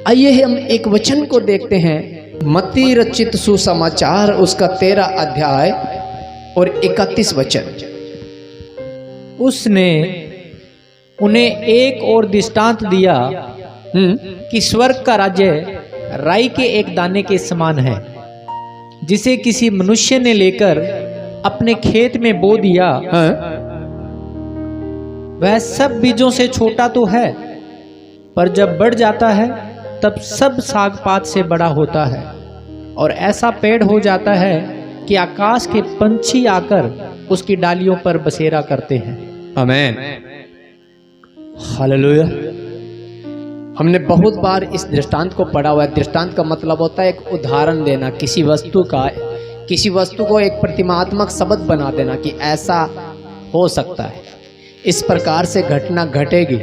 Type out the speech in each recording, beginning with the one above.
आइए हम एक वचन को देखते हैं, मत्ती रचित सुसमाचार उसका 13 अध्याय और 31 वचन। उसने उन्हें एक और दृष्टांत दिया कि स्वर्ग का राज्य राई के एक दाने के समान है, जिसे किसी मनुष्य ने लेकर अपने खेत में बो दिया। वह सब बीजों से छोटा तो है, पर जब बढ़ जाता है तब सब साग पात से बड़ा होता है और ऐसा पेड़ हो जाता है कि आकाश के पंछी आकर उसकी डालियों पर बसेरा करते हैं। आमीन, हालेलुया। हमने बहुत बार इस दृष्टांत को पढ़ा हुआ है। दृष्टांत का मतलब होता है एक उदाहरण देना, किसी वस्तु को एक प्रतिमात्मक शब्द बना देना कि ऐसा हो सकता है, इस प्रकार से घटना घटेगी।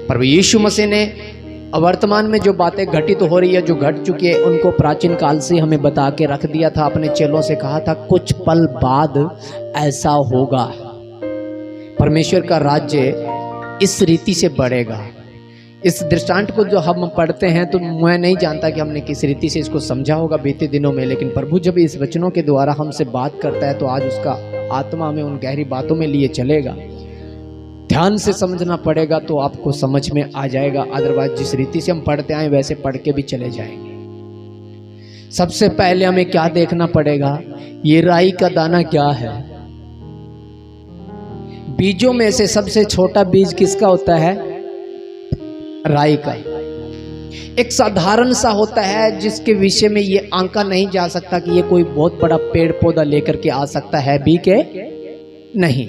पर यीशु मसीह ने वर्तमान में जो बातें घटित हो रही है, जो घट चुकी है, उनको प्राचीन काल से हमें बता के रख दिया था। अपने चेलों से कहा था कुछ पल बाद ऐसा होगा, परमेश्वर का राज्य इस रीति से बढ़ेगा। इस दृष्टांत को जो हम पढ़ते हैं तो मैं नहीं जानता कि हमने किस रीति से इसको समझा होगा बीते दिनों में, लेकिन प्रभु जब इस वचनों के द्वारा हमसे बात करता है तो आज उसका आत्मा हमें उन गहरी बातों में लिए चलेगा। ध्यान से समझना पड़ेगा तो आपको समझ में आ जाएगा, अदरवाइज जिस रीति से हम पढ़ते आए वैसे पढ़ के भी चले जाएंगे। सबसे पहले हमें क्या देखना पड़ेगा, ये राई का दाना क्या है। बीजों में से सबसे छोटा बीज किसका होता है? राई का। एक साधारण सा होता है जिसके विषय में ये आंका नहीं जा सकता कि ये कोई बहुत बड़ा पेड़ पौधा लेकर के आ सकता है भी के नहीं।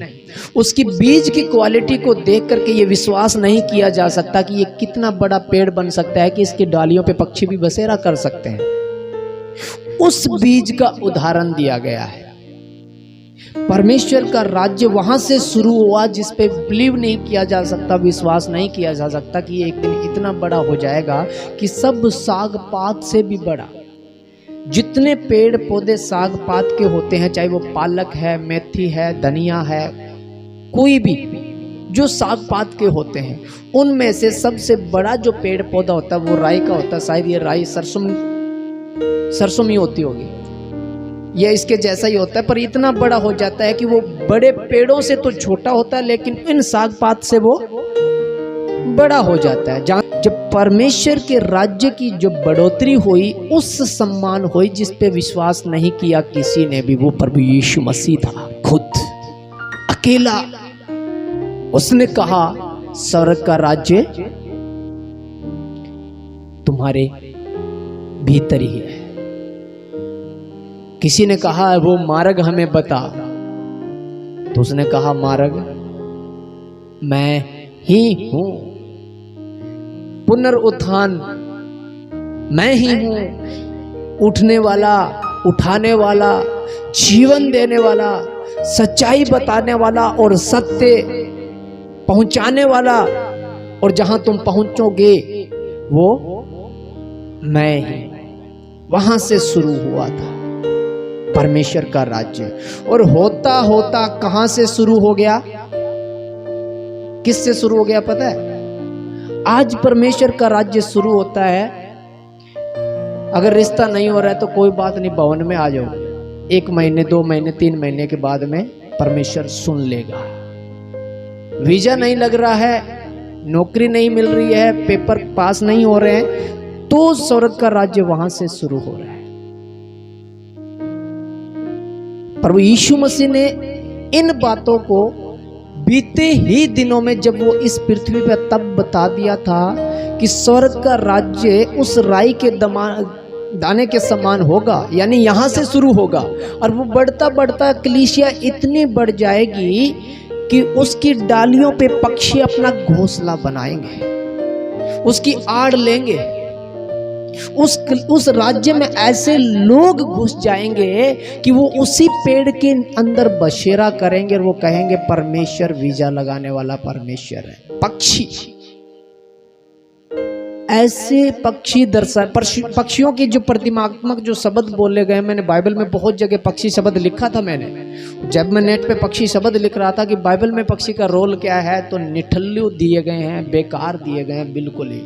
उसकी बीज की क्वालिटी को देख करके ये विश्वास नहीं किया जा सकता कि ये कितना बड़ा पेड़ बन सकता है कि इसकी डालियों पे पक्षी भी बसेरा कर सकते हैं। उस बीज का उदाहरण दिया गया है। परमेश्वर का राज्य वहां से शुरू हुआ जिस पे बिलीव नहीं किया जा सकता, विश्वास नहीं किया जा सकता कि ये एक दिन इतना बड़ा हो जाएगा कि सब साग पात से भी बड़ा। जितने पेड़ पौधे साग पात के होते हैं, चाहे वो पालक है, मेथी है, धनिया है, कोई भी जो साग पात के होते हैं, उनमें से सबसे बड़ा जो पेड़ पौधा होता है वो राई का होता है। शायद ये राई सरसों में होती होगी, ये इसके जैसा ही होता है, पर इतना बड़ा हो जाता है कि वो बड़े पेड़ों से तो छोटा होता है लेकिन इन साग पात से वो बड़ा हो जाता है। जब परमेश्वर के राज्य की जो बढ़ोतरी हुई, उस सम्मान हुई जिस पे विश्वास नहीं किया किसी ने भी, वो प्रभु यीशु मसीह था खुद अकेला। उसने कहा स्वर्ग का राज्य तुम्हारे भीतर ही है। किसी ने कहा वो मार्ग हमें बता, तो उसने कहा मार्ग मैं ही हूं, पुनरुत्थान मैं ही हूं, उठने वाला, उठाने वाला, जीवन देने वाला, सच्चाई बताने वाला और सत्य पहुंचाने वाला, और जहां तुम पहुंचोगे वो मैं ही। वहां से शुरू हुआ था परमेश्वर का राज्य, और होता होता कहां से शुरू हो गया, किससे शुरू हो गया पता है? आज परमेश्वर का राज्य शुरू होता है। अगर रिश्ता नहीं हो रहा है तो कोई बात नहीं, भवन में आ जाओ, 1 महीने 2 महीने 3 महीने के बाद में परमेश्वर सुन लेगा। वीजा नहीं लग रहा है, नौकरी नहीं मिल रही है, पेपर पास नहीं हो रहे हैं, तो स्वर्ग का राज्य वहां से शुरू हो रहा है। प्रभु यीशु मसीह ने इन बातों को बीते ही दिनों में जब वो इस पृथ्वी पर तब बता दिया था कि स्वर्ग का राज्य उस राई के दाने के समान होगा, यानी यहां से शुरू होगा और वो बढ़ता बढ़ता कलीसिया इतनी बढ़ जाएगी कि उसकी डालियों पे पक्षी अपना घोंसला बनाएंगे, उसकी आड़ लेंगे। उस राज्य में ऐसे लोग घुस जाएंगे कि वो उसी पेड़ के अंदर बसेरा करेंगे और वो कहेंगे परमेश्वर वीजा लगाने वाला परमेश्वर है। पक्षी ऐसे पक्षी पक्षियों की जो प्रतिमात्मक जो शब्द बोले गए, मैंने बाइबल में बहुत जगह पक्षी शब्द लिखा था। मैंने जब मैं नेट पे पक्षी शब्द लिख रहा था कि बाइबल में पक्षी का रोल क्या है, तो निठल्लू दिए गए हैं, बेकार दिए गए हैं बिल्कुल ही।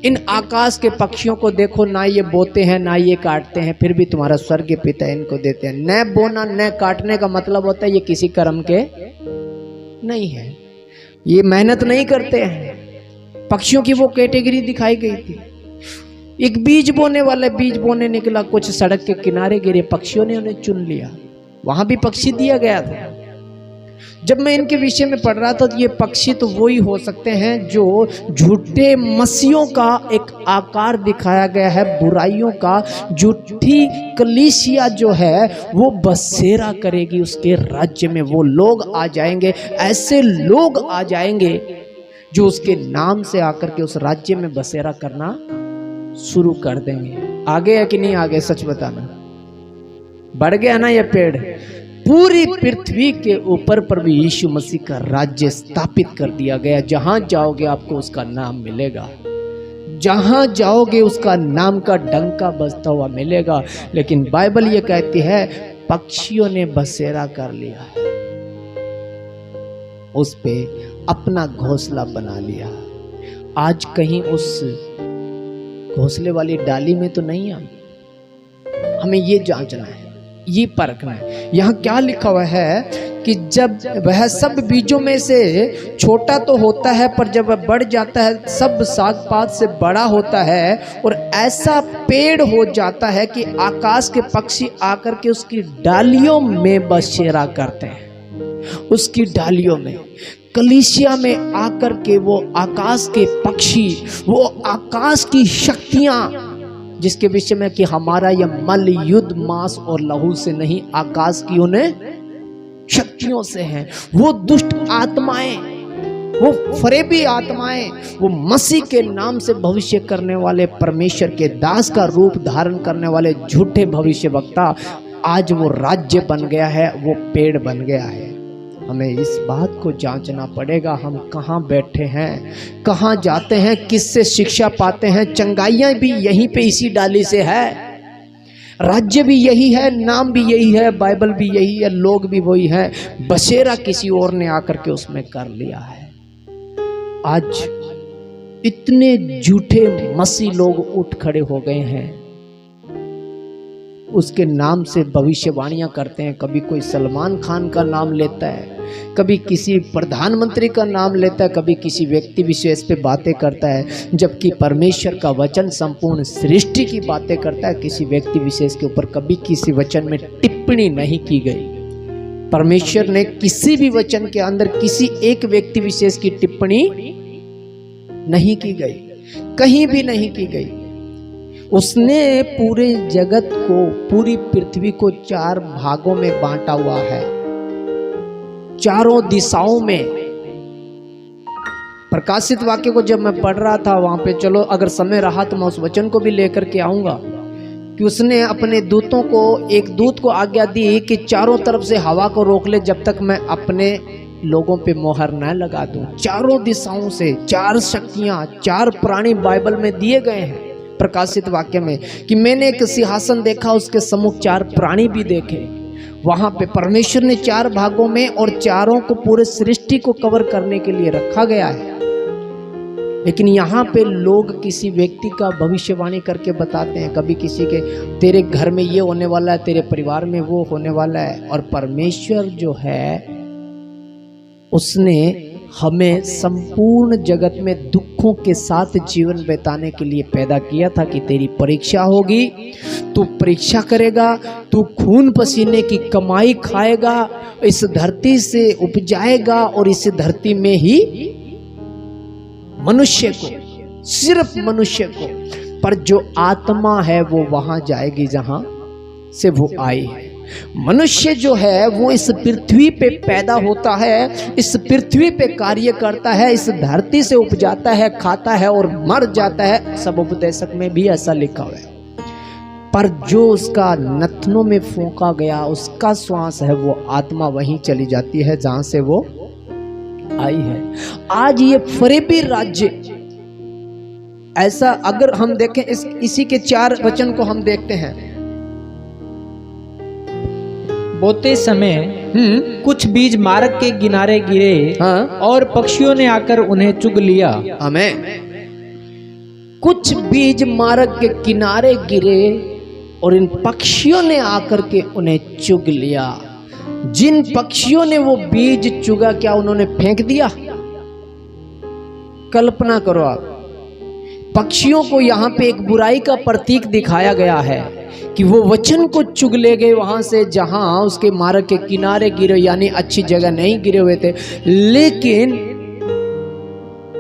इन आकाश के पक्षियों को देखो, ना ये बोते हैं ना ये काटते हैं, फिर भी तुम्हारा स्वर्गीय पिता इनको देते हैं। न बोना न काटने का मतलब होता है ये किसी कर्म के नहीं है, ये मेहनत नहीं करते हैं। पक्षियों की वो कैटेगरी दिखाई गई थी। एक बीज बोने वाला बीज बोने निकला, कुछ सड़क के किनारे गिरे, पक्षियों ने उन्हें चुन लिया, वहां भी पक्षी दिया गया था। जब मैं इनके विषय में पढ़ रहा था तो ये पक्षी तो वही हो सकते हैं जो झूठे मसीहों का एक आकार दिखाया गया है, बुराइयों का। झूठी कलीसिया जो है वो बसेरा करेगी उसके राज्य में, वो लोग आ जाएंगे, ऐसे लोग आ जाएंगे जो उसके नाम से आकर के उस राज्य में बसेरा करना शुरू कर देंगे। आगे है कि नहीं आगे, सच बताना। बढ़ गया ना ये पेड़? पूरी पृथ्वी के ऊपर प्रभु यीशु मसीह का राज्य स्थापित कर दिया गया। जहां जाओगे आपको उसका नाम मिलेगा, जहां जाओगे उसका नाम का डंका बजता हुआ मिलेगा। लेकिन बाइबल ये कहती है पक्षियों ने बसेरा कर लिया, उस पे अपना घोंसला बना लिया। आज कहीं उस घोंसले वाली डाली में तो नहीं हमें ये जांचना है, ये परखना है। यहाँ क्या लिखा हुआ है कि जब वह सब बीजों में से छोटा तो होता है, पर जब वह बढ़ जाता है सब साग पात से बड़ा होता है और ऐसा पेड़ हो जाता है कि आकाश के पक्षी आकर के उसकी डालियों में बसेरा करते हैं। उसकी डालियों में, कलीसिया में आकर के वो आकाश के पक्षी, वो आकाश की शक्तियां, जिसके विषय में कि हमारा यह मल युद्ध मांस और लहू से नहीं, आकाश की उन्हें शक्तियों से है। वो दुष्ट आत्माएं, वो फरेबी आत्माएं, वो मसीह के नाम से भविष्य करने वाले, परमेश्वर के दास का रूप धारण करने वाले झूठे भविष्यवक्ता, आज वो राज्य बन गया है, वो पेड़ बन गया है। हमें इस बात को जांचना पड़ेगा, हम कहाँ बैठे हैं, कहाँ जाते हैं, किससे शिक्षा पाते हैं। चंगाइयाँ भी यहीं पे इसी डाली से है, राज्य भी यही है, नाम भी यही है, बाइबल भी यही है, लोग भी वही है। बसेरा किसी और ने आकर के उसमें कर लिया है। आज इतने झूठे मसीह लोग उठ खड़े हो गए हैं, उसके नाम से भविष्यवाणियां करते हैं। कभी कोई सलमान खान का नाम लेता है, कभी किसी प्रधानमंत्री का नाम लेता है, कभी किसी व्यक्ति विशेष पे बातें करता है, जबकि परमेश्वर का वचन संपूर्ण सृष्टि की बातें करता है। किसी व्यक्ति विशेष के ऊपर कभी किसी वचन में टिप्पणी नहीं की गई। परमेश्वर ने किसी भी वचन के अंदर किसी एक व्यक्ति विशेष की टिप्पणी नहीं की गई, कहीं भी नहीं की गई। उसने पूरे जगत को, पूरी पृथ्वी को 4 भागों में बांटा हुआ है, चारों दिशाओं में। प्रकाशित वाक्य को जब मैं पढ़ रहा था वहां पे, चलो अगर समय रहा तो मैं उस वचन को भी लेकर के आऊंगा, कि उसने अपने दूतों को, एक दूत को आज्ञा दी कि चारों तरफ से हवा को रोक ले जब तक मैं अपने लोगों पे मोहर न लगा दूं। चारों दिशाओं से 4 शक्तियां, 4 प्राणी बाइबल में दिए गए हैं प्रकाशित वाक्य में, कि मैंने एक सिंहासन देखा, उसके सम्मुख 4 प्राणी भी देखे। वहां पे परमेश्वर ने 4 भागों में, और चारों को पूरे सृष्टि को कवर करने के लिए रखा गया है। लेकिन यहाँ पे लोग किसी व्यक्ति का भविष्यवाणी करके बताते हैं, कभी किसी के तेरे घर में ये होने वाला है, तेरे परिवार में वो होने वाला है। और परमेश्वर जो है उसने हमें संपूर्ण जगत में दुखों के साथ जीवन बिताने के लिए पैदा किया था, कि तेरी परीक्षा होगी, तू परीक्षा करेगा, तू खून पसीने की कमाई खाएगा, इस धरती से उपजाएगा, और इस धरती में ही मनुष्य को, सिर्फ मनुष्य को, पर जो आत्मा है वो वहां जाएगी जहां से वो आई है। मनुष्य जो है वो इस पृथ्वी पे पैदा होता है, इस पृथ्वी पे कार्य करता है, इस धरती से उपजाता है, खाता है और मर जाता है। सब उपदेशक में भी ऐसा लिखा हुआ है। पर जो उसका नथनों में फूंका गया, उसका श्वास है, वो आत्मा वहीं चली जाती है जहां से वो आई है। आज ये फरेबी राज्य ऐसा अगर हम देखें इसी के 4 वचन को हम देखते हैं। बोते समय कुछ बीज मार्ग के किनारे गिरे, हाँ, और पक्षियों ने आकर उन्हें चुग लिया। आमीन। कुछ बीज मार्ग के किनारे गिरे और इन पक्षियों ने आकर के उन्हें चुग लिया। जिन पक्षियों ने वो बीज चुगा, क्या उन्होंने फेंक दिया? कल्पना करो आप, पक्षियों को यहाँ पे एक बुराई का प्रतीक दिखाया गया है कि वो वचन को चुग ले गए वहां से जहां उसके मार्ग के किनारे गिरे, यानी अच्छी जगह नहीं गिरे हुए थे, लेकिन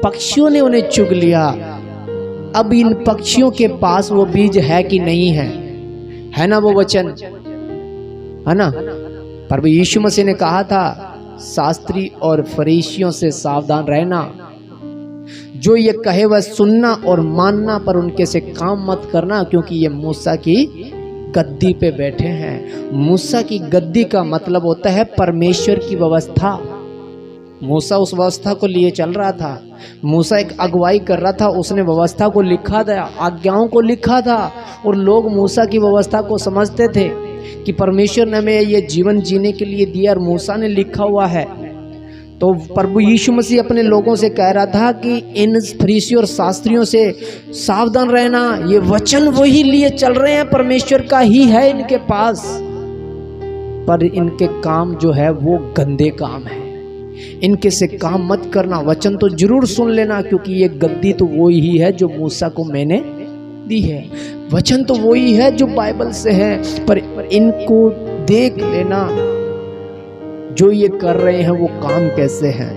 पक्षियों ने उन्हें चुग लिया। अब इन पक्षियों के पास वो बीज है कि नहीं है ना वो वचन, है ना? प्रभु यीशु मसीह ने कहा था, शास्त्री और फरीसियों से सावधान रहना, जो ये कहे वह सुनना और मानना, पर उनके से काम मत करना, क्योंकि ये मूसा की गद्दी पे बैठे हैं। मूसा की गद्दी का मतलब होता है परमेश्वर की व्यवस्था। मूसा उस व्यवस्था को लिए चल रहा था, मूसा एक अगुवाई कर रहा था, उसने व्यवस्था को लिखा था, आज्ञाओं को लिखा था, और लोग मूसा की व्यवस्था को समझते थे कि परमेश्वर ने हमें ये जीवन जीने के लिए दिया और मूसा ने लिखा हुआ है। तो प्रभु यीशु मसीह अपने लोगों से कह रहा था कि इन फरीसियों और शास्त्रियों से सावधान रहना, ये वचन वही लिए चल रहे हैं, परमेश्वर का ही है इनके पास, पर इनके काम जो है वो गंदे काम है, इनके से काम मत करना। वचन तो जरूर सुन लेना, क्योंकि ये गद्दी तो वही है जो मूसा को मैंने दी है, वचन तो वही है जो बाइबल से है, पर इनको देख लेना जो ये कर रहे हैं वो काम कैसे हैं,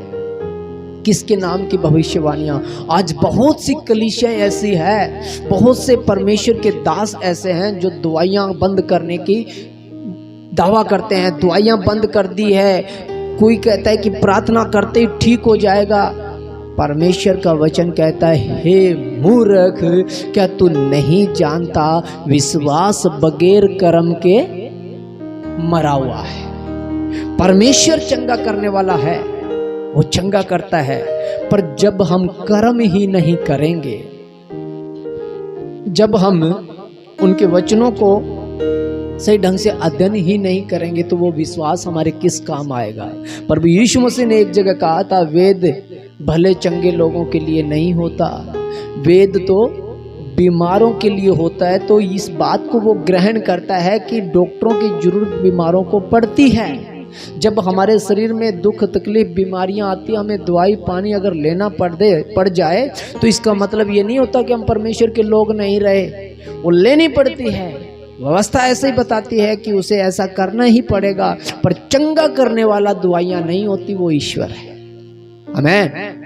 किसके नाम की भविष्यवाणियां। आज बहुत सी कलीसियां ऐसी है, बहुत से परमेश्वर के दास ऐसे हैं जो दवाइयां बंद करने की दावा करते हैं, दवाइयां बंद कर दी है, कोई कहता है कि प्रार्थना करते ही ठीक हो जाएगा। परमेश्वर का वचन कहता है, हे मूर्ख, क्या तू नहीं जानता विश्वास बगैर कर्म के मरा हुआ है। परमेश्वर चंगा करने वाला है, वो चंगा करता है, पर जब हम कर्म ही नहीं करेंगे, जब हम उनके वचनों को सही ढंग से अध्ययन ही नहीं करेंगे, तो वो विश्वास हमारे किस काम आएगा। प्रभु यीशु मसीह ने एक जगह कहा था, वेद भले चंगे लोगों के लिए नहीं होता, वेद तो बीमारों के लिए होता है। तो इस बात को वो ग्रहण करता है कि डॉक्टरों की जरूरत बीमारों को पड़ती है। जब हमारे शरीर में दुख तकलीफ बीमारियां आती है, हमें दवाई पानी अगर लेना पड़ जाए, तो इसका मतलब ये नहीं होता कि हम परमेश्वर के लोग नहीं रहे, वो लेनी पड़ती है। व्यवस्था ऐसे ही बताती है कि उसे ऐसा करना ही पड़ेगा, पर चंगा करने वाला दवाइयां नहीं होती, वो ईश्वर है। आमीन।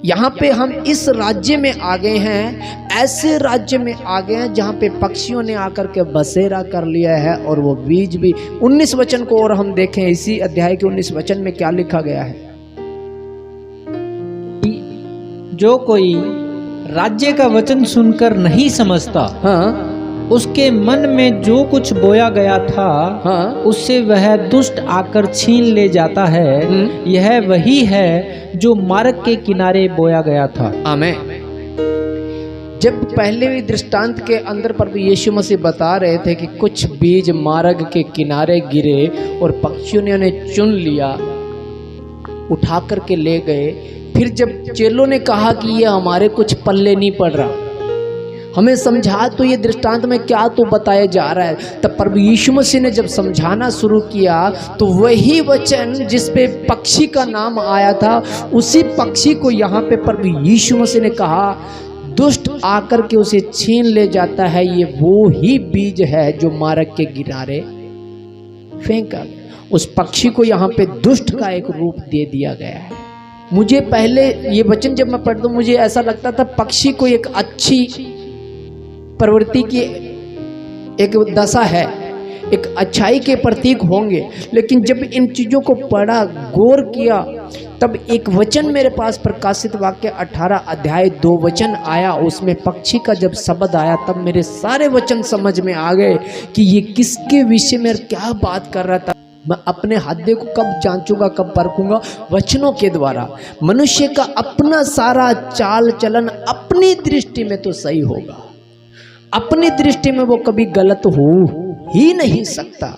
यहाँ पे हम इस राज्य में आ गए हैं, ऐसे राज्य में आ गए हैं जहाँ पे पक्षियों ने आकर के बसेरा कर लिया है, और वो बीज भी 19 वचन को और हम देखें, इसी अध्याय के 19 वचन में क्या लिखा गया है। जो कोई राज्य का वचन सुनकर नहीं समझता, हाँ, उसके मन में जो कुछ बोया गया था, हाँ, उससे वह दुष्ट आकर छीन ले जाता है। यह वही है जो मार्ग के किनारे बोया गया था। आमीन। जब पहले भी दृष्टांत के अंदर प्रभु यीशु मसीह बता रहे थे कि कुछ बीज मार्ग के किनारे गिरे और पक्षियों ने उन्हें चुन लिया, उठा करके ले गए। फिर जब चेलों ने कहा कि ये हमारे कुछ पल्ले नहीं पड़ रहा, हमें समझा, तो ये दृष्टांत में क्या तो बताया जा रहा है। तब प्रभु यीशु मसीह ने जब समझाना शुरू किया, तो वही वचन जिस पे पक्षी का नाम आया था, उसी पक्षी को यहाँ पे प्रभु यीशु मसीह ने कहा, दुष्ट आकर के उसे छीन ले जाता है। ये वो ही बीज है जो मार्ग के किनारे फेंका गया। उस पक्षी को यहाँ पे दुष्ट का एक रूप दे दिया गया है। मुझे पहले ये वचन जब मैं पढ़ता हूँ, मुझे ऐसा लगता था पक्षी को एक अच्छी प्रवृत्ति की एक दशा है, एक अच्छाई के प्रतीक होंगे, लेकिन जब इन चीज़ों को पढ़ा, गौर किया, तब एक वचन मेरे पास प्रकाशित वाक्य 18 अध्याय 2 वचन आया, उसमें पक्षी का जब शब्द आया, तब मेरे सारे वचन समझ में आ गए कि ये किसके विषय में क्या बात कर रहा था। मैं अपने हृदय को कब जांचूंगा, कब परखूंगा? वचनों के द्वारा। मनुष्य का अपना सारा चाल चलन अपनी दृष्टि में तो सही होगा, अपनी दृष्टि में वो कभी गलत हो ही नहीं सकता।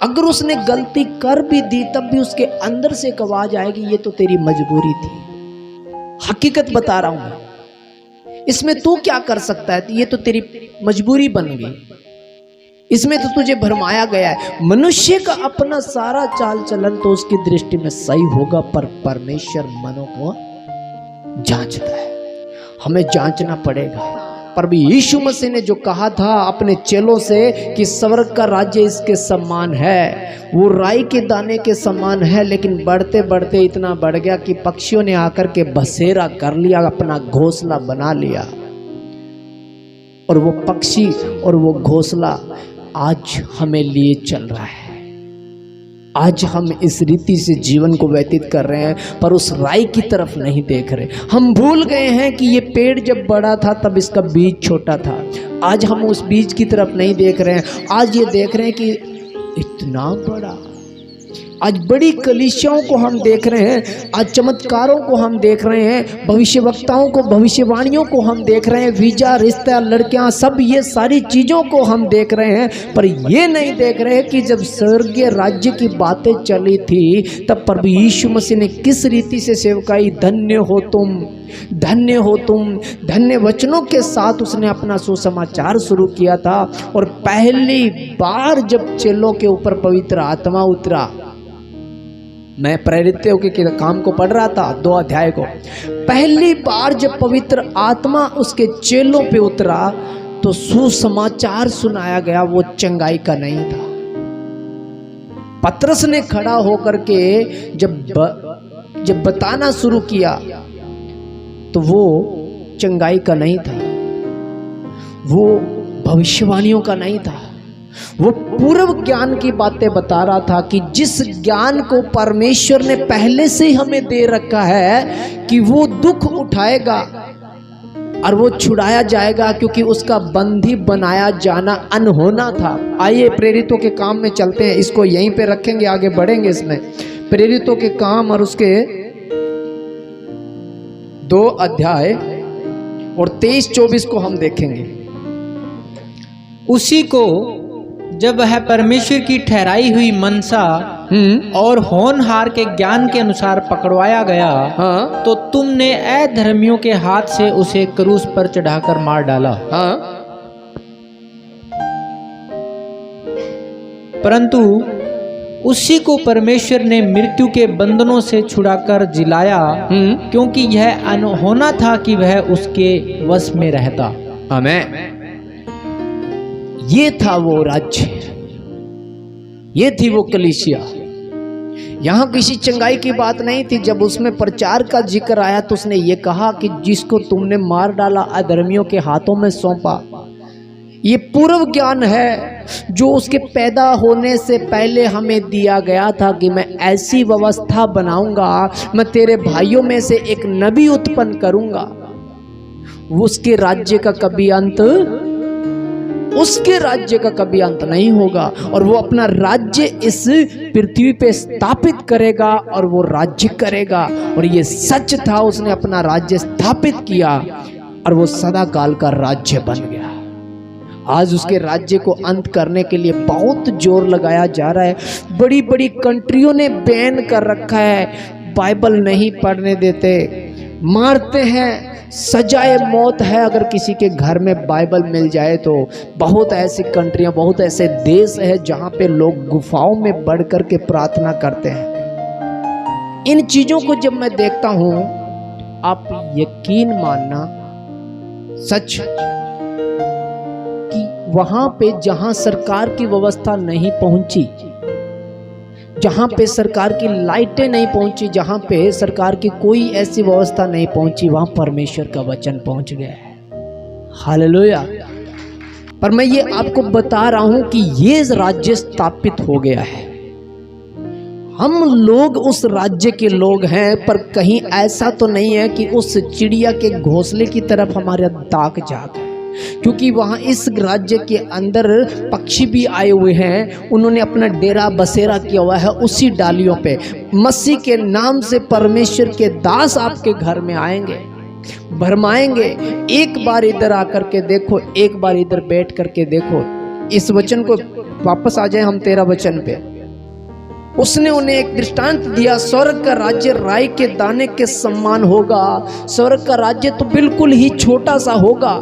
अगर उसने गलती कर भी दी तब भी उसके अंदर से एक आवाज आएगी, ये तो तेरी मजबूरी थी। हकीकत बता रहा हूं मैं, इसमें तू क्या कर सकता है, ये तो तेरी मजबूरी बन गई, इसमें तो तुझे भरमाया गया है। मनुष्य का अपना सारा चाल चलन तो उसकी दृष्टि में सही होगा, पर परमेश्वर मनों को जांचता है, हमें जांचना पड़ेगा। पर भी यीशु मसीह ने जो कहा था अपने चेलों से कि स्वर्ग का राज्य इसके समान है, वो राई के दाने के समान है, लेकिन बढ़ते बढ़ते इतना बढ़ गया कि पक्षियों ने आकर के बसेरा कर लिया, अपना घोंसला बना लिया। और वो पक्षी और वो घोंसला आज हमें लिए चल रहा है। आज हम इस रीति से जीवन को व्यतीत कर रहे हैं, पर उस राई की तरफ नहीं देख रहे। हम भूल गए हैं कि ये पेड़ जब बड़ा था तब इसका बीज छोटा था। आज हम उस बीज की तरफ नहीं देख रहे हैं, आज ये देख रहे हैं कि इतना बड़ा। आज बड़ी कलीसियाओं को हम देख रहे हैं, आज चमत्कारों को हम देख रहे हैं, भविष्यवक्ताओं को, भविष्यवाणियों को हम देख रहे हैं, वीजा, रिश्ता, लड़कियां, सब ये सारी चीज़ों को हम देख रहे हैं, पर ये नहीं देख रहे कि जब स्वर्गीय राज्य की बातें चली थी तब प्रभु यीशु मसीह ने किस रीति से सेवकाई, धन्य हो तुम, धन्य हो तुम, धन्य वचनों के साथ उसने अपना सुसमाचार शुरू किया था। और पहली बार जब चेलों के ऊपर पवित्र आत्मा उतरा, मैं प्रेरितों के काम को पढ़ रहा था 2 अध्याय को, पहली बार जब पवित्र आत्मा उसके चेलों पे उतरा तो सुसमाचार सुनाया गया, वो चंगाई का नहीं था। पतरस ने खड़ा होकर के जब बताना शुरू किया तो वो चंगाई का नहीं था, वो भविष्यवाणियों का नहीं था, वो पूर्व ज्ञान की बातें बता रहा था कि जिस ज्ञान को परमेश्वर ने पहले से ही हमें दे रखा है कि वो दुख उठाएगा और वो छुड़ाया जाएगा, क्योंकि उसका बंदी बनाया जाना अनहोना था। आइए प्रेरितों के काम में चलते हैं, इसको यहीं पे रखेंगे, आगे बढ़ेंगे इसमें। प्रेरितों के काम और उसके 2 अध्याय और 23-24 को हम देखेंगे। उसी को जब वह परमेश्वर की ठहराई हुई मनसा और होनहार के ज्ञान के अनुसार पकड़वाया गया, तो तुमने अधर्मियों के हाथ से उसे क्रूस पर चढ़ाकर मार डाला। परंतु उसी को परमेश्वर ने मृत्यु के बंधनों से छुड़ाकर जिलाया, क्योंकि यह अनहोना था कि वह उसके वश में रहता। आमीन। ये था वो राज्य, ये थी वो कलीसिया। यहाँ किसी चंगाई की बात नहीं थी। जब उसमें प्रचार का जिक्र आया तो उसने ये कहा कि जिसको तुमने मार डाला, अधर्मियों के हाथों में सौंपा। ये पूर्व ज्ञान है जो उसके पैदा होने से पहले हमें दिया गया था कि मैं ऐसी व्यवस्था बनाऊंगा, मैं तेरे भाइयों में से एक नबी उत्पन्न करूंगा, उसके राज्य का कभी अंत, उसके राज्य का कभी अंत नहीं होगा, और वो अपना राज्य इस पृथ्वी पे स्थापित करेगा और वो राज्य करेगा। और ये सच था, उसने अपना राज्य स्थापित किया और वो सदा काल का राज्य बन गया। आज उसके राज्य को अंत करने के लिए बहुत जोर लगाया जा रहा है। बड़ी बड़ी कंट्रियों ने बैन कर रखा है, बाइबल नहीं पढ़ने देते, मारते हैं, सजाए मौत है अगर किसी के घर में बाइबल मिल जाए तो। बहुत ऐसी कंट्रियां, बहुत ऐसे देश है जहां पे लोग गुफाओं में बढ़ कर के प्रार्थना करते हैं। इन चीजों को जब मैं देखता हूं, आप यकीन मानना सच कि वहां पे जहां सरकार की व्यवस्था नहीं पहुंची, जहां पे सरकार की लाइटें नहीं पहुंची, जहां पे सरकार की कोई ऐसी व्यवस्था नहीं पहुंची, वहां परमेश्वर का वचन पहुंच गया है। हालेलुया। पर मैं ये आपको बता रहा हूं कि ये राज्य स्थापित हो गया है। हम लोग उस राज्य के लोग हैं, पर कहीं ऐसा तो नहीं है कि उस चिड़िया के घोंसले की तरफ हमारा दाग जाग है। क्योंकि वहाँ इस राज्य के अंदर पक्षी भी आए हुए हैं, उन्होंने अपना डेरा बसेरा किया हुआ है उसी डालियों पे। मसीह के नाम से परमेश्वर के दास आपके घर में आएंगे, भरमाएंगे। एक बार इधर आकर के देखो, एक बार इधर बैठ करके देखो। इस वचन को वापस आ जाए हम 13 वचन पे। उसने उन्हें एक दृष्टांत दिया, स्वर्ग का राज्य राई के दाने के समान होगा। स्वर्ग का राज्य तो बिल्कुल ही छोटा सा होगा,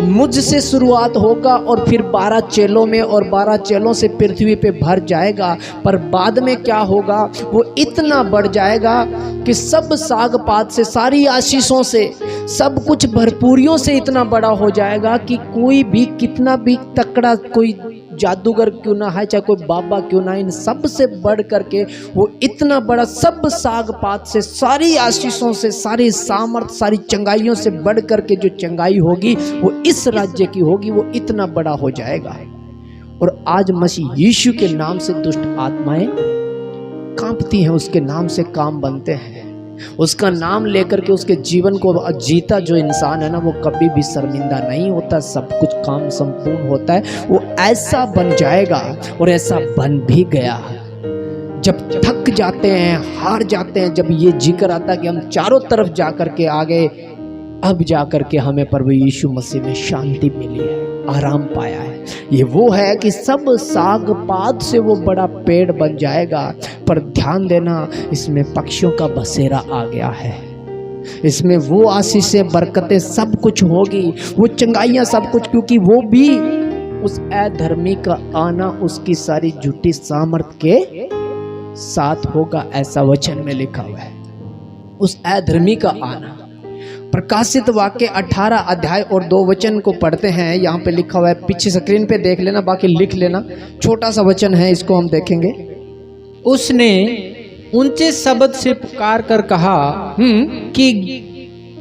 मुझसे शुरुआत होगा और फिर 12 चेलों में, और 12 चेलों से पृथ्वी पे भर जाएगा। पर बाद में क्या होगा, वो इतना बढ़ जाएगा कि सब साग पात से, सारी आशीषों से, सब कुछ भरपूरियों से इतना बड़ा हो जाएगा कि कोई भी कितना भी तकड़ा कोई जादूगर क्यों ना है, चाहे कोई बाबा क्यों ना, इन सब से बढ़ करके वो इतना बड़ा, सब साग पात से, सारी आशीषों से, सारी सामर्थ, सारी चंगाइयों से बढ़ करके जो चंगाई होगी वो इस राज्य की होगी, वो इतना बड़ा हो जाएगा। और आज मसीह यीशु के नाम से दुष्ट आत्माएं कांपती हैं, उसके नाम से काम बनते हैं। उसका नाम लेकर के उसके जीवन को जीता जो इंसान है ना, वो कभी भी शर्मिंदा नहीं होता, सब कुछ काम संपूर्ण होता है। वो ऐसा बन जाएगा और ऐसा बन भी गया। जब थक जाते हैं, हार जाते हैं, जब ये जिक्र आता कि हम चारों तरफ जाकर के आ गए, अब जाकर के हमें प्रभु यीशु मसीह में शांति मिली है, आराम पाया है। ये वो है कि सब साग पात से वो बड़ा पेड़ बन जाएगा। पर ध्यान देना, इसमें पक्षियों का बसेरा आ गया है, इसमें वो आशीषें, बरकतें, सब कुछ होगी, वो चंगाइयाँ, सब कुछ, क्योंकि वो भी उस अधर्मी का आना उसकी सारी झूठी सामर्थ के साथ होगा, ऐसा वचन में लिखा हुआ है। उस अधर्मी का आना। प्रकाशित वाक्य 18 अध्याय और 2 वचन को पढ़ते हैं। यहाँ पे लिखा हुआ है, पीछे स्क्रीन पे देख लेना, बाकी लिख लेना, छोटा सा वचन है, इसको हम देखेंगे। उसने ऊंचे शब्द से पुकार कर कहा कि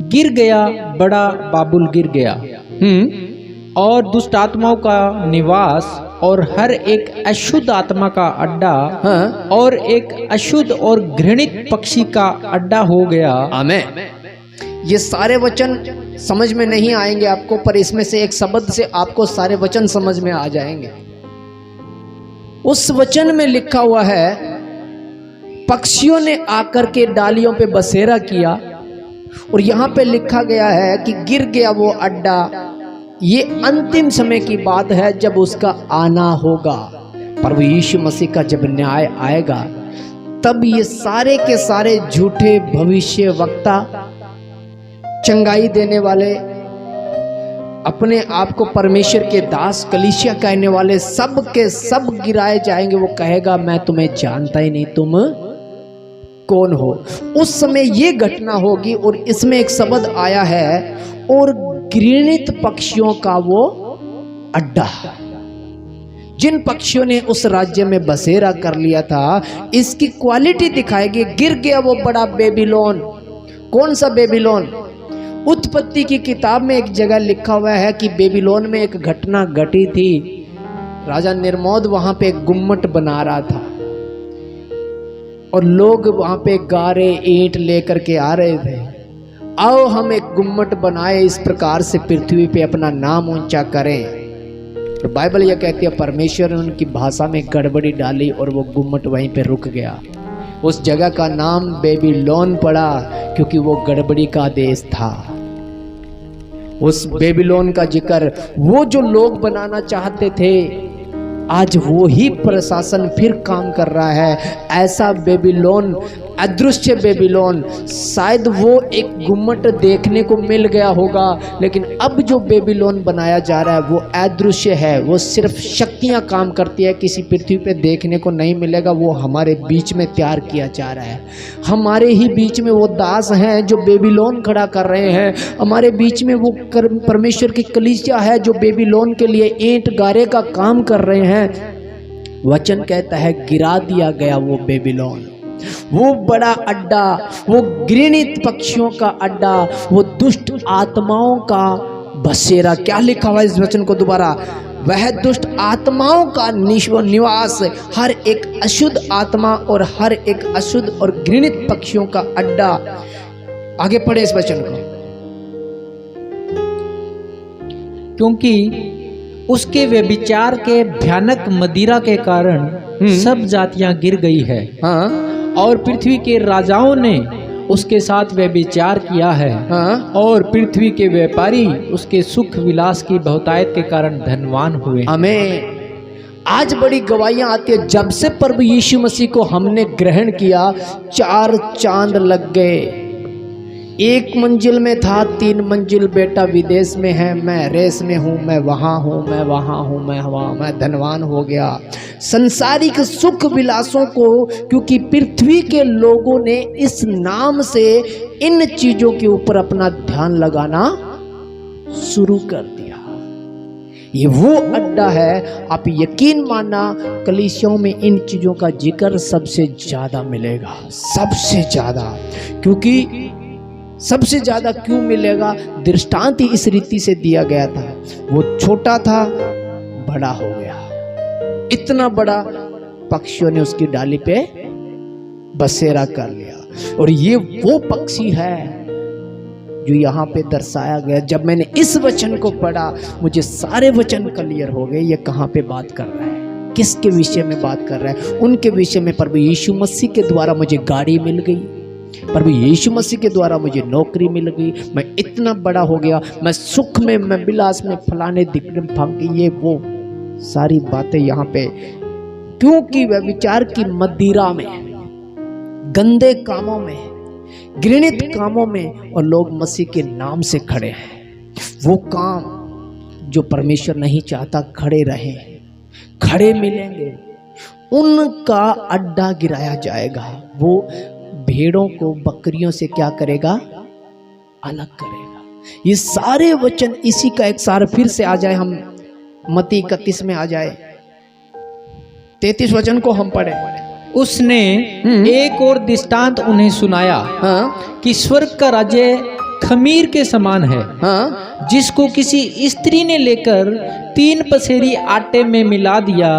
गिर गया, बड़ा बाबुल गिर गया, और दुष्ट आत्माओं का निवास और हर एक अशुद्ध आत्मा का अड्डा, और एक अशुद्ध और घृणित पक्षी का अड्डा हो गया। आमीन। ये सारे वचन समझ में नहीं आएंगे आपको, पर इसमें से एक शब्द से आपको सारे वचन समझ में आ जाएंगे। उस वचन में लिखा हुआ है, पक्षियों ने आकर के डालियों पे बसेरा किया, और यहाँ पे लिखा गया है कि गिर गया वो अड्डा। ये अंतिम समय की बात है, जब उसका आना होगा, प्रभु यीशु मसीह का जब न्याय आएगा, तब ये सारे के सारे झूठे भविष्य वक्ता, चंगाई देने वाले, अपने आप को परमेश्वर के दास, कलीसिया कहने वाले, सब के सब गिराए जाएंगे। वो कहेगा, मैं तुम्हें जानता ही नहीं, तुम कौन हो। उस समय ये घटना होगी। और इसमें एक शब्द आया है, और घृणित पक्षियों का वो अड्डा। जिन पक्षियों ने उस राज्य में बसेरा कर लिया था, इसकी क्वालिटी दिखाएगी। गिर गया वो बड़ा बेबीलोन। कौन सा बेबीलोन? उत्पत्ति की किताब में एक जगह लिखा हुआ है कि बेबीलोन में एक घटना घटी थी। राजा निर्मोद वहां पे एक गुम्मट बना रहा था, और लोग वहां पे गारे ईंट लेकर के आ रहे थे, आओ हम एक गुम्मट बनाए, इस प्रकार से पृथ्वी पे अपना नाम ऊंचा करें। तो बाइबल यह कहती है, परमेश्वर ने उनकी भाषा में गड़बड़ी डाली और वो गुम्मट वहीं पे रुक गया। उस जगह का नाम बेबीलोन पड़ा, क्योंकि वो गड़बड़ी का देश था। उस बेबीलोन का जिक्र वो जो लोग बनाना चाहते थे, आज वो ही प्रशासन फिर काम कर रहा है। ऐसा बेबीलोन, अदृश्य बेबीलोन, शायद वो एक गुम्मट देखने को मिल गया होगा, लेकिन अब जो बेबीलोन बनाया जा रहा है वो अदृश्य है। वो सिर्फ शक्तियां काम करती है, किसी पृथ्वी पे देखने को नहीं मिलेगा। वो हमारे बीच में तैयार किया जा रहा है। हमारे ही बीच में वो दास हैं जो बेबीलोन खड़ा कर रहे हैं। हमारे बीच में वो परमेश्वर की कलीसिया है जो बेबीलोन के लिए ईंट गारे का काम कर रहे हैं। वचन कहता है, गिरा दिया गया वो बेबीलोन, वो बड़ा अड्डा, वो घृणित पक्षियों का अड्डा, वो दुष्ट आत्माओं का बसेरा। क्या लिखा हुआ इस वचन को दोबारा? वह दुष्ट आत्माओं का निवास, हर एक अशुद्ध आत्मा और हर एक अशुद्ध और घृणित पक्षियों का अड्डा। आगे पढ़े इस वचन को। क्योंकि उसके व्यभिचार के भयानक मदिरा के कारण सब जातियां गिर गई है। हाँ और पृथ्वी के राजाओं ने उसके साथ व्यभिचार किया है। हाँ और पृथ्वी के व्यापारी उसके सुख विलास की बहुतायत के कारण धनवान हुए। हमें आज बड़ी गवाहियां आती है, जब से प्रभु यीशु मसीह को हमने ग्रहण किया 4 चांद लग गए। 1 मंजिल में था, 3 मंजिल बेटा विदेश में है, मैं रेस में हूँ, मैं वहाँ हूँ, मैं वहाँ हूँ, मैं वहाँ, मैं धनवान हो गया। संसारिक सुख विलासों को, क्योंकि पृथ्वी के लोगों ने इस नाम से इन चीजों के ऊपर अपना ध्यान लगाना शुरू कर दिया। ये वो अड्डा है, आप यकीन मानना कलीसियाओं में इन चीजों का जिक्र सबसे ज्यादा मिलेगा, सबसे ज्यादा। क्योंकि सबसे ज्यादा क्यों मिलेगा? दृष्टांत ही इस रीति से दिया गया था, वो छोटा था बड़ा हो गया, इतना बड़ा पक्षियों ने उसकी डाली पे बसेरा कर लिया। और ये वो पक्षी है जो यहाँ पे दर्शाया गया। जब मैंने इस वचन को पढ़ा मुझे सारे वचन क्लियर हो गए, ये कहाँ पे बात कर रहा है, किसके विषय में बात कर रहा है। उनके विषय में प्रभु यीशु मसीह के द्वारा मुझे गाड़ी मिल गई, प्रभु यीशु मसीह के द्वारा मुझे नौकरी मिल गई, मैं इतना बड़ा हो गया, मैं सुख में, मैं विलास में, फलाने दिखने भाग, ये वो सारी बातें यहाँ पे। क्योंकि वह विचार की मदिरा में, गंदे कामों में, घृणित कामों में, और लोग मसीह के नाम से खड़े हैं। वो काम जो परमेश्वर नहीं चाहता खड़े रहें, खड़े मिलेंगे, उनका अड्डा गिराया जाएगा। वो भेड़ों को बकरियों से क्या करेगा? अलग करेगा। ये सारे वचन इसी का एक सार फिर से आ जाए, हम मत्ती 31 में आ जाए, 33 वचन को हम पढ़े। उसने एक और दृष्टांत उन्हें सुनाया कि स्वर्ग का राज्य खमीर के समान है, जिसको किसी स्त्री ने लेकर 3 पसेरी आटे में मिला दिया,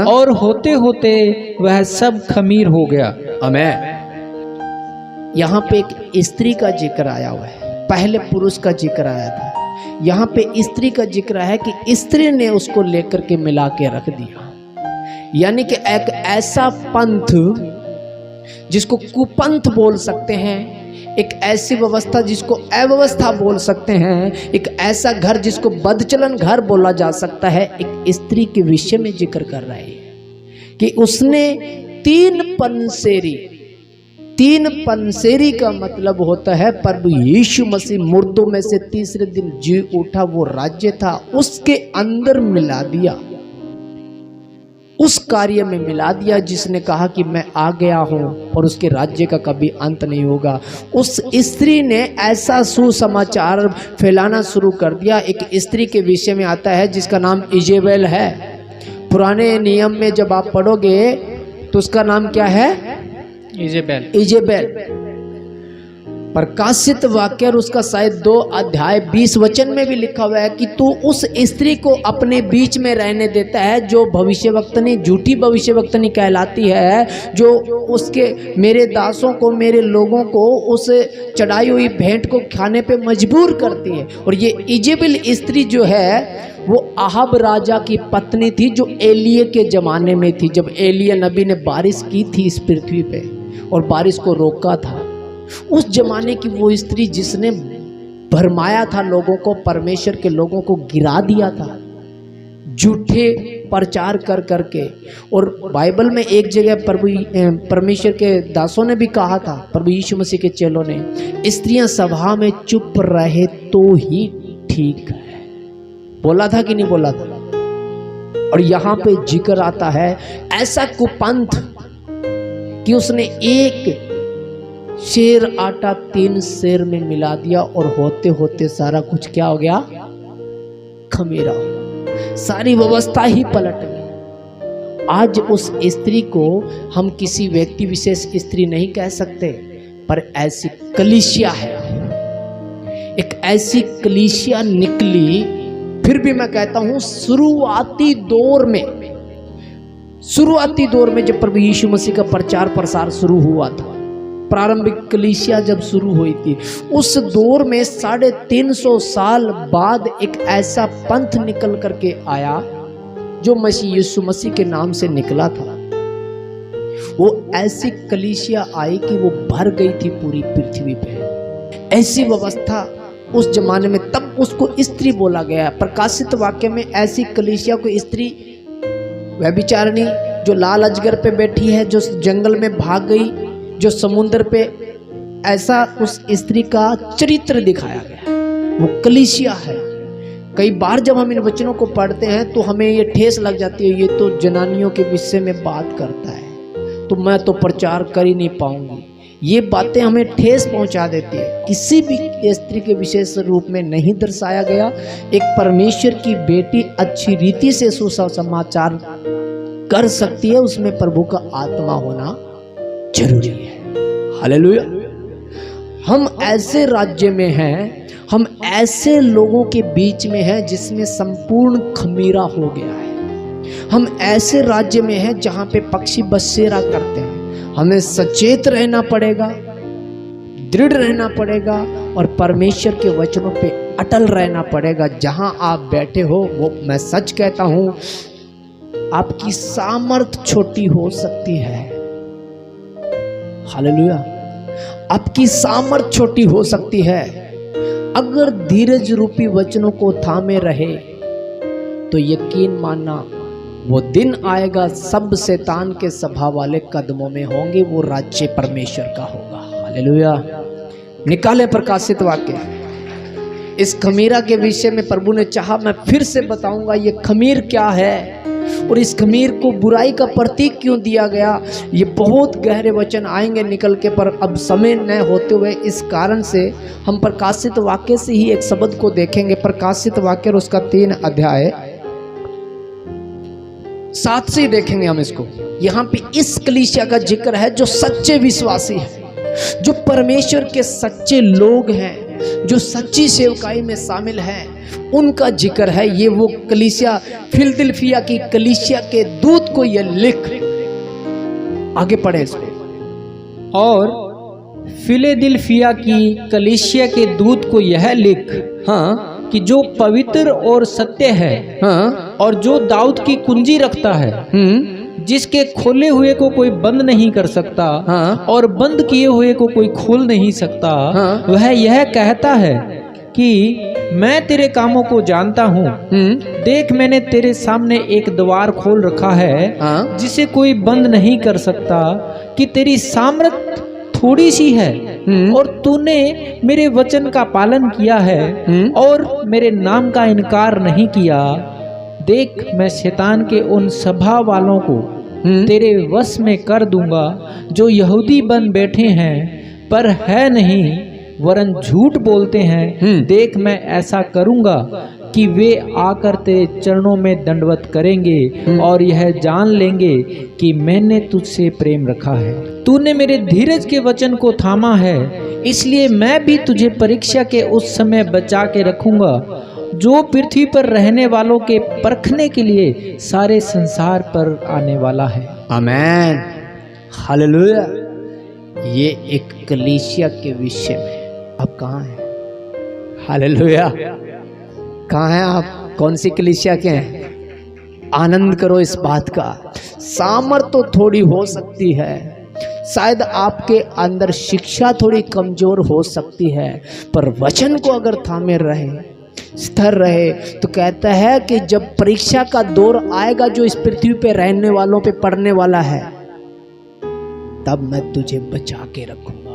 और होते होते वह सब खमीर हो गया। आमीन। यहाँ पे एक स्त्री का जिक्र आया हुआ है, पहले पुरुष का जिक्र आया था, यहाँ पे स्त्री का जिक्र है कि स्त्री ने उसको लेकर के मिला के रख दिया। यानी कि एक ऐसा पंथ जिसको कुपंथ बोल सकते हैं, एक ऐसी व्यवस्था जिसको अव्यवस्था बोल सकते हैं, एक ऐसा घर जिसको बदचलन घर बोला जा सकता है, एक स्त्री के विषय में जिक्र कर रहा है कि उसने 3 पनसेरी, 3 पनसेरी का मतलब होता है प्रभु यीशु मसीह मुर्दों में से तीसरे दिन जी उठा, वो राज्य था उसके अंदर मिला दिया, उस कार्य में मिला दिया जिसने कहा कि मैं आ गया हूं और उसके राज्य का कभी अंत नहीं होगा। उस स्त्री ने ऐसा सुसमाचार फैलाना शुरू कर दिया। एक स्त्री के विषय में आता है जिसका नाम इजेबेल है। पुराने नियम में जब आप पढ़ोगे तो उसका नाम क्या है? इजेबेल। इजेबेल। प्रकाशित वाक्य और उसका शायद 2 अध्याय 20 वचन में भी लिखा हुआ है कि तू उस स्त्री को अपने बीच में रहने देता है जो भविष्यवक्तनी, झूठी भविष्यवक्तनी कहलाती है, जो उसके मेरे दासों को, मेरे लोगों को उस चढ़ाई हुई भेंट को खाने पे मजबूर करती है। और ये इजेबेल स्त्री जो है वो अहाब राजा की पत्नी थी, जो एलिया के ज़माने में थी, जब एलिया नबी ने बारिश की थी इस पृथ्वी पे और बारिश को रोका था। उस जमाने की वो स्त्री जिसने भरमाया था लोगों को, परमेश्वर के लोगों को गिरा दिया था झूठे प्रचार कर करके। और बाइबल में एक जगह परमेश्वर के दासों ने भी कहा था, प्रभु यीशु मसीह के चेलों ने, स्त्रियां सभा में चुप रहे तो ही ठीक है, बोला था कि नहीं बोला था? और यहाँ पे जिक्र आता है ऐसा कुपंथ कि उसने एक शेर आटा 3 शेर में मिला दिया और होते होते सारा कुछ क्या हो गया? खमीरा हो गया, सारी व्यवस्था ही पलट गई। आज उस स्त्री को हम किसी व्यक्ति विशेष स्त्री नहीं कह सकते, पर ऐसी कलीसिया है, एक ऐसी कलीसिया निकली। फिर भी मैं कहता हूं शुरुआती दौर में जब प्रभु यीशु मसीह का प्रचार प्रसार शुरू हुआ था, प्रारंभिक कलीसिया जब शुरू हुई थी, उस दौर में 350 साल बाद एक ऐसा पंथ निकल करके आया जो मसीह यीशु मसीह के नाम से निकला था। वो ऐसी कलीसिया आई कि वो भर गई थी पूरी पृथ्वी पे। ऐसी व्यवस्था उस जमाने में, तब उसको स्त्री बोला गया। प्रकाशित वाक्य में ऐसी कलीसिया को स्त्री, व्यभिचारिणी, जो लाल अजगर पे बैठी है, जो जंगल में भाग गई, जो समुद्र पे, ऐसा उस स्त्री का चरित्र दिखाया गया। वो कलीसिया है। कई बार जब हम इन वचनों को पढ़ते हैं तो हमें ये ठेस लग जाती है, ये तो जनानियों के विषय में बात करता है, तो मैं तो प्रचार कर ही नहीं पाऊंगी। ये बातें हमें ठेस पहुंचा देती है। किसी भी स्त्री के विशेष रूप में नहीं दर्शाया गया। एक परमेश्वर की बेटी अच्छी रीति से सुसमाचार कर सकती है, उसमें प्रभु का आत्मा होना जरूरी है। हालेलुया। हम ऐसे राज्य में हैं, हम ऐसे लोगों के बीच में हैं जिसमें संपूर्ण खमीरा हो गया है। हम ऐसे राज्य में हैं जहां पे पक्षी बसेरा करते हैं। हमें सचेत रहना पड़ेगा, दृढ़ रहना पड़ेगा और परमेश्वर के वचनों पे अटल रहना पड़ेगा। जहां आप बैठे हो, वो मैं सच कहता हूं, आपकी सामर्थ छोटी हो सकती है। हालेलुया। आपकी सामर्थ छोटी हो सकती है। अगर धीरज रूपी वचनों को थामे रहे तो यकीन मानना, वो दिन आएगा सब शैतान के सभा वाले कदमों में होंगे, वो राज्य परमेश्वर का होगा। हालेलुया। निकाले प्रकाशित वाक्य। इस खमीरा के विषय में प्रभु ने चाहा मैं फिर से बताऊंगा ये खमीर क्या है और इस खमीर को बुराई का प्रतीक क्यों दिया गया। ये बहुत गहरे वचन आएंगे निकल के, पर अब समय न होते हुए इस कारण से हम प्रकाशित वाक्य से ही एक शब्द को देखेंगे। प्रकाशित वाक्य और उसका 3 अध्याय 7 से ही देखेंगे हम इसको। यहाँ पे इस कलीसिया का जिक्र है जो सच्चे विश्वासी है, जो परमेश्वर के सच्चे लोग हैं, जो सच्ची सेवकाई में शामिल हैं, उनका जिक्र है। ये वो कलीसिया, फिलदिल्फिया की कलीसिया के दूत को ये लिख, आगे पढ़े इसको। और फिलदिल्फिया की कलीसिया के दूत को यह लिख, हाँ, कि जो पवित्र और सत्य है, हाँ, और जो दाऊद की कुंजी रखता है, जिसके खोले हुए को कोई बंद नहीं कर सकता, हाँ, और बंद किए हुए को कोई खोल नहीं सकता, हाँ, वह यह कहता है कि मैं तेरे कामों को जानता हूँ। देख, मैंने तेरे सामने एक द्वार खोल रखा है, हाँ, जिसे कोई बंद नहीं कर सकता, कि तेरी सामर्थ थोड़ी सी है और तूने मेरे वचन का पालन किया है और मेरे नाम का इनकार नहीं किया। देख, मैं शैतान के उन सभा वालों को तेरे वश में कर दूंगा, जो यहूदी बन बैठे हैं पर है नहीं, वरन झूठ बोलते हैं। देख, मैं ऐसा करूंगा कि वे आकर तेरे चरणों में दंडवत करेंगे और यह जान लेंगे कि मैंने तुझसे प्रेम रखा है। तूने मेरे धीरज के वचन को थामा है, इसलिए मैं भी तुझे परीक्षा के उस समय बचा के रखूंगा जो पृथ्वी पर रहने वालों के परखने के लिए सारे संसार पर आने वाला है। आमेन। हालेलुया। ये एक कलीसिया के विषय में। अब कहाँ है? हालेलुया। कहाँ हैं आप? कौन सी कलीसिया के हैं? आनंद करो इस बात का। सामर्थ तो थोड़ी हो सकती है, शायद आपके अंदर शिक्षा थोड़ी कमजोर हो सकती है, पर वचन को अगर थामे रहे, स्थिर रहे, तो कहता है कि जब परीक्षा का दौर आएगा जो इस पृथ्वी पे रहने वालों पे पड़ने वाला है, तब मैं तुझे बचा के रखूंगा।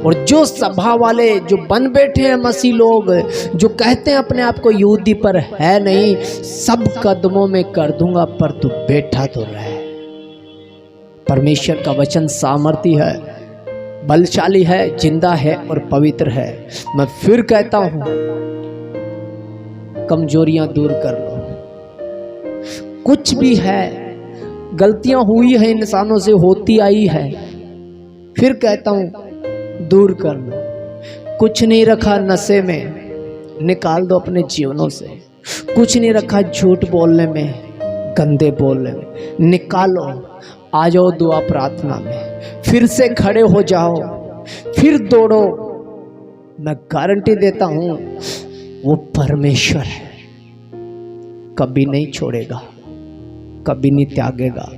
और जो सभा वाले जो बन बैठे हैं मसीह लोग, जो कहते हैं अपने आप को यहूदी पर है नहीं, सब कदमों में कर दूंगा, पर तू बैठा तो रहे। परमेश्वर का वचन सामर्थी है, बलशाली है, जिंदा है और पवित्र है। मैं फिर कहता हूं, कमजोरियां दूर कर लो। कुछ भी है, गलतियां हुई है, इंसानों से होती आई है, फिर कहता हूं दूर कर लो। कुछ नहीं रखा नशे में, निकाल दो अपने जीवनों से। कुछ नहीं रखा झूठ बोलने में, गंदे बोलने में, निकालो। आ जाओ दुआ प्रार्थना में, फिर से खड़े हो जाओ। फिर दौड़ो, मैं गारंटी देता हूं वो परमेश्वर है, कभी नहीं छोड़ेगा, कभी नहीं त्यागेगा,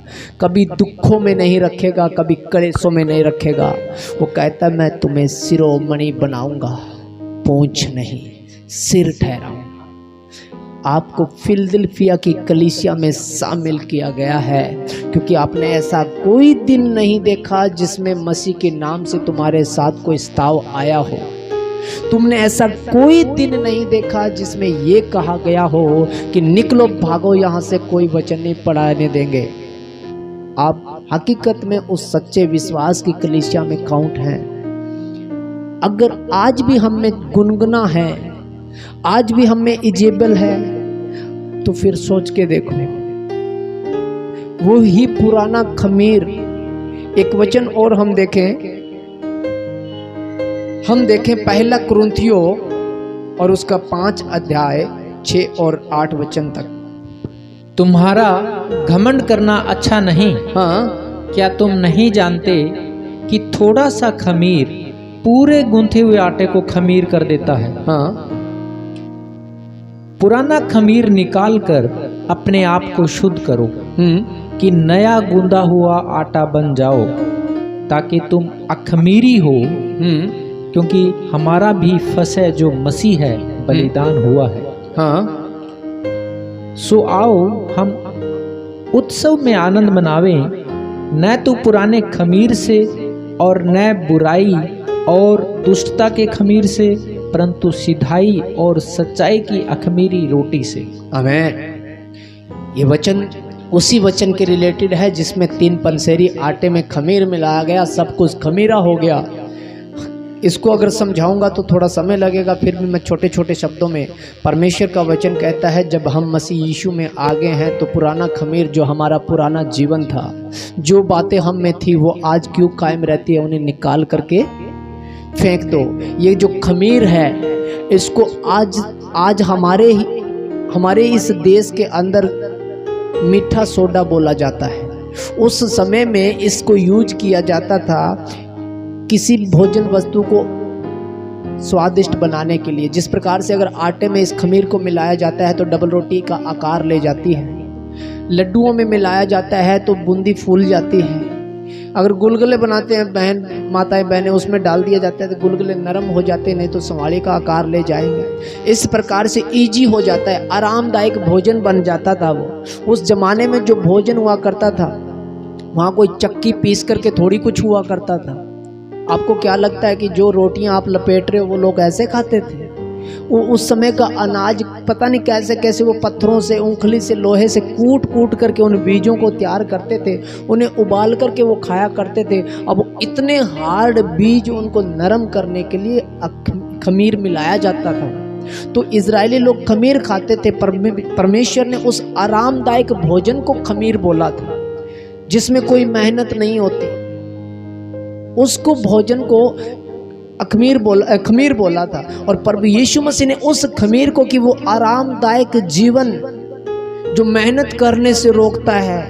कभी दुखों में नहीं रखेगा, कभी कलेशों में नहीं रखेगा। वो कहता है मैं तुम्हें शिरोमणि बनाऊंगा, पूंछ नहीं सिर ठहराऊंगा। आपको फिलदिल्फिया की कलीसिया में शामिल किया गया है क्योंकि आपने ऐसा कोई दिन नहीं देखा जिसमें मसीह के नाम से तुम्हारे साथ कोई स्ताव आया हो। तुमने ऐसा कोई दिन नहीं देखा जिसमें ये कहा गया हो कि निकलो भागो यहाँ से, कोई वचन नहीं पढ़ाने देंगे। आप हकीकत में उस सच्चे विश्वास की कलीसिया में काउंट हैं। अगर आज भी हम में गुनगुना है, आज भी हम में इजेबल है, तो फिर सोच के देखो, वो ही पुराना खमीर। एक वचन और हम देखें पहला कुरिन्थियों और उसका 5 अध्याय 6 और 8 वचन तक। तुम्हारा घमंड करना अच्छा नहीं। हाँ, क्या तुम नहीं जानते कि थोड़ा सा खमीर पूरे गूंथे हुए आटे को खमीर कर देता है। हाँ, पुराना खमीर निकाल कर अपने आप को शुद्ध करो कि नया गूंदा हुआ आटा बन जाओ, ताकि तुम अखमीरी हो, क्योंकि हमारा भी फसह जो मसीह है बलिदान हुआ है। हाँ, सो आओ हम उत्सव में आनंद मनावें, न तो पुराने खमीर से और न बुराई और दुष्टता के खमीर से, परंतु सिधाई और सच्चाई की अखमीरी रोटी से। आमीन। ये वचन उसी वचन के रिलेटेड है जिसमें 3 पंसेरी आटे में खमीर मिलाया गया, सब कुछ खमीरा हो गया। इसको अगर समझाऊंगा तो थोड़ा समय लगेगा, फिर भी मैं छोटे छोटे शब्दों में, परमेश्वर का वचन कहता है जब हम मसीह यीशु में आ गए हैं तो पुराना खमीर जो हमारा पुराना जीवन था, जो बातें हम में थी वो आज क्यों कायम रहती है, उन्हें निकाल करके फेंक दो। ये जो खमीर है इसको आज हमारे इस देश के अंदर मीठा सोडा बोला जाता है। उस समय में इसको यूज किया जाता था किसी भोजन वस्तु को स्वादिष्ट बनाने के लिए। जिस प्रकार से अगर आटे में इस खमीर को मिलाया जाता है तो डबल रोटी का आकार ले जाती है, लड्डुओं में मिलाया जाता है तो बूंदी फूल जाती है, अगर गुलगुले बनाते हैं माताएं बहनें उसमें डाल दिया जाता है तो गुलगुले नरम हो जाते हैं, नहीं तो संवाली का आकार ले जाएंगे। इस प्रकार से इजी हो जाता है, आरामदायक भोजन बन जाता था। वो उस जमाने में जो भोजन हुआ करता था वहाँ कोई चक्की पीस करके थोड़ी कुछ हुआ करता था। आपको क्या लगता है कि जो रोटियां आप लपेट रहे हो वो लोग ऐसे खाते थे? वो उस समय का अनाज पता नहीं कैसे कैसे वो पत्थरों से, ऊंखली से, लोहे से कूट करके उन बीजों को तैयार करते थे, उन्हें उबाल करके वो खाया करते थे। अब इतने हार्ड बीज उनको नरम करने के लिए खमीर मिलाया जाता था, तो इजरायली लोग खमीर खाते थे। परमेश्वर ने उस आरामदायक भोजन को खमीर बोला था जिसमें कोई मेहनत नहीं होती, उसको भोजन को खमीर बोला था। और प्रभु यीशु मसीह ने उस खमीर को कि वो आरामदायक जीवन जो मेहनत करने से रोकता है,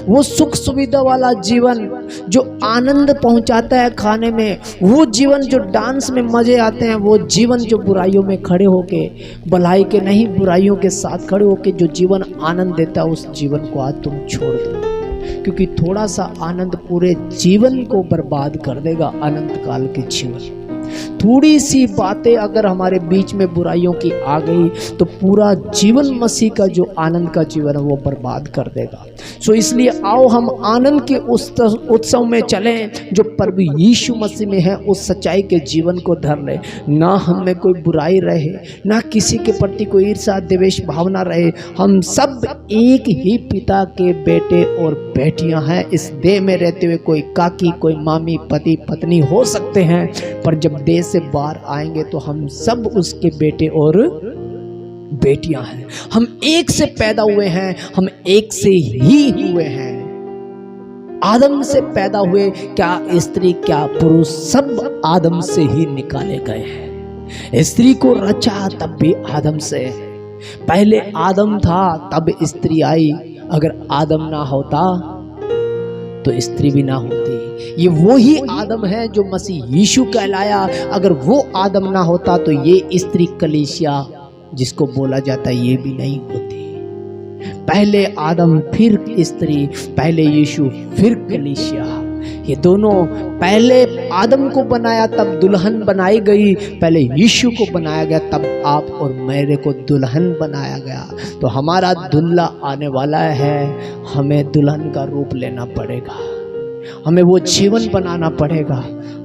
वो सुख सुविधा वाला जीवन जो आनंद पहुंचाता है खाने में, वो जीवन जो डांस में मजे आते हैं, वो जीवन जो बुराइयों में खड़े होके, भलाई के नहीं बुराइयों के साथ खड़े होके जो जीवन आनंद देता है, उस जीवन को आज तुम छोड़ दो, क्योंकि थोड़ा सा आनंद पूरे जीवन को बर्बाद कर देगा। अनंत काल के जीवन, थोड़ी सी बातें अगर हमारे बीच में बुराइयों की आ गई तो पूरा जीवन मसीह का जो आनंद का जीवन है वो बर्बाद कर देगा। सो इसलिए आओ हम आनंद के उस उत्सव में चलें जो प्रभु यीशु मसीह में है, उस सच्चाई के जीवन को धर ले। ना हम में कोई बुराई रहे, ना किसी के प्रति कोई ईर्ष्या द्वेष भावना रहे। हम सब एक ही पिता के बेटे और बेटियां हैं। इस देह में रहते हुए कोई काकी, कोई मामी, पति पत्नी हो सकते हैं, पर जब देह से बाहर आएंगे तो हम सब उसके बेटे और बेटियां हैं। हम एक से पैदा हुए हैं, हम एक से ही हुए हैं। आदम से पैदा हुए, क्या स्त्री क्या पुरुष, सब आदम से ही निकाले गए हैं। स्त्री को रचा तब भी आदम से, पहले आदम था तब स्त्री आई। अगर आदम ना होता तो स्त्री भी ना होती। ये वो ही आदम है जो मसीह यीशु कहलाया। अगर वो आदम ना होता तो ये स्त्री कलीसिया जिसको बोला जाता है ये भी नहीं होती। पहले आदम फिर स्त्री, पहले यीशु फिर कलीसिया। ये दोनों, पहले आदम को बनाया तब दुल्हन बनाई गई, पहले यीशु को बनाया गया तब आप और मेरे को दुल्हन बनाया गया। तो हमारा दुल्हा आने वाला है, हमें दुल्हन का रूप लेना पड़ेगा, हमें वो जीवन बनाना पड़ेगा।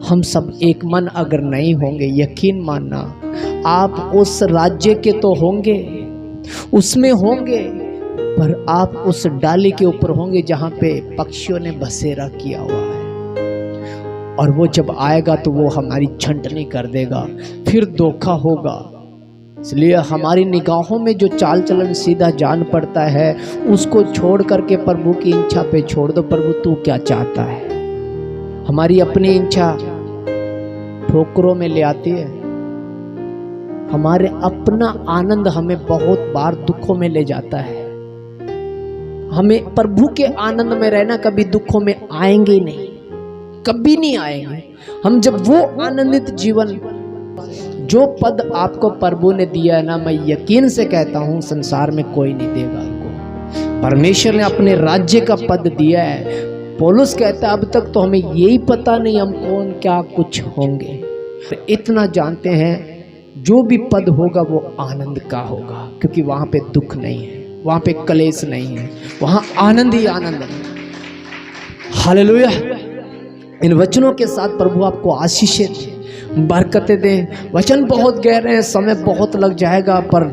हम सब एक मन अगर नहीं होंगे, यकीन मानना आप उस राज्य के तो होंगे, उसमें होंगे, पर आप उस डाली के ऊपर होंगे जहाँ पे पक्षियों ने बसेरा किया हुआ है। और वो जब आएगा तो वो हमारी छंटनी कर देगा, फिर धोखा होगा। इसलिए हमारी निगाहों में जो चाल चलन सीधा जान पड़ता है उसको छोड़ करके प्रभु की इच्छा पे छोड़ दो। प्रभु तू क्या चाहता है? हमारी अपनी इच्छा ठोकरों में ले आती है, हमारे अपना आनंद हमें बहुत बार दुखों में ले जाता है। हमें प्रभु के आनंद में रहना, कभी दुखों में आएंगे ही नहीं, कभी नहीं आएंगे हम। जब वो आनंदित जीवन, जो पद आपको प्रभु ने दिया है ना, मैं यकीन से कहता हूं संसार में कोई नहीं देगा आपको। परमेश्वर ने अपने राज्य का पद दिया है। पौलुस कहता है अब तक तो हमें यही पता नहीं हम कौन क्या कुछ होंगे, इतना जानते हैं जो भी पद होगा वो आनंद का होगा, क्योंकि वहां पे दुख नहीं है, वहां पे कलेश नहीं है, वहां आनंद ही आनंद है। हालेलुया। इन वचनों के साथ प्रभु आपको आशीषें दें, बरकतें दें। वचन बहुत गहरे हैं, समय बहुत लग जाएगा, पर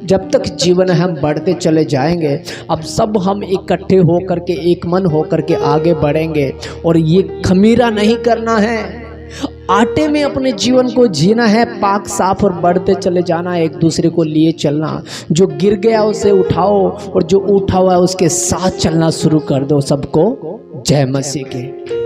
जब तक जीवन है हम बढ़ते चले जाएंगे। अब सब हम इकट्ठे हो करके, एक मन हो करके आगे बढ़ेंगे। और ये खमीरा नहीं करना है, आटे में अपने जीवन को जीना है, पाक साफ और बढ़ते चले जाना, एक दूसरे को लिए चलना। जो गिर गया उसे उठाओ और जो उठा हुआ है उसके साथ चलना शुरू कर दो। सबको जय मसीह के।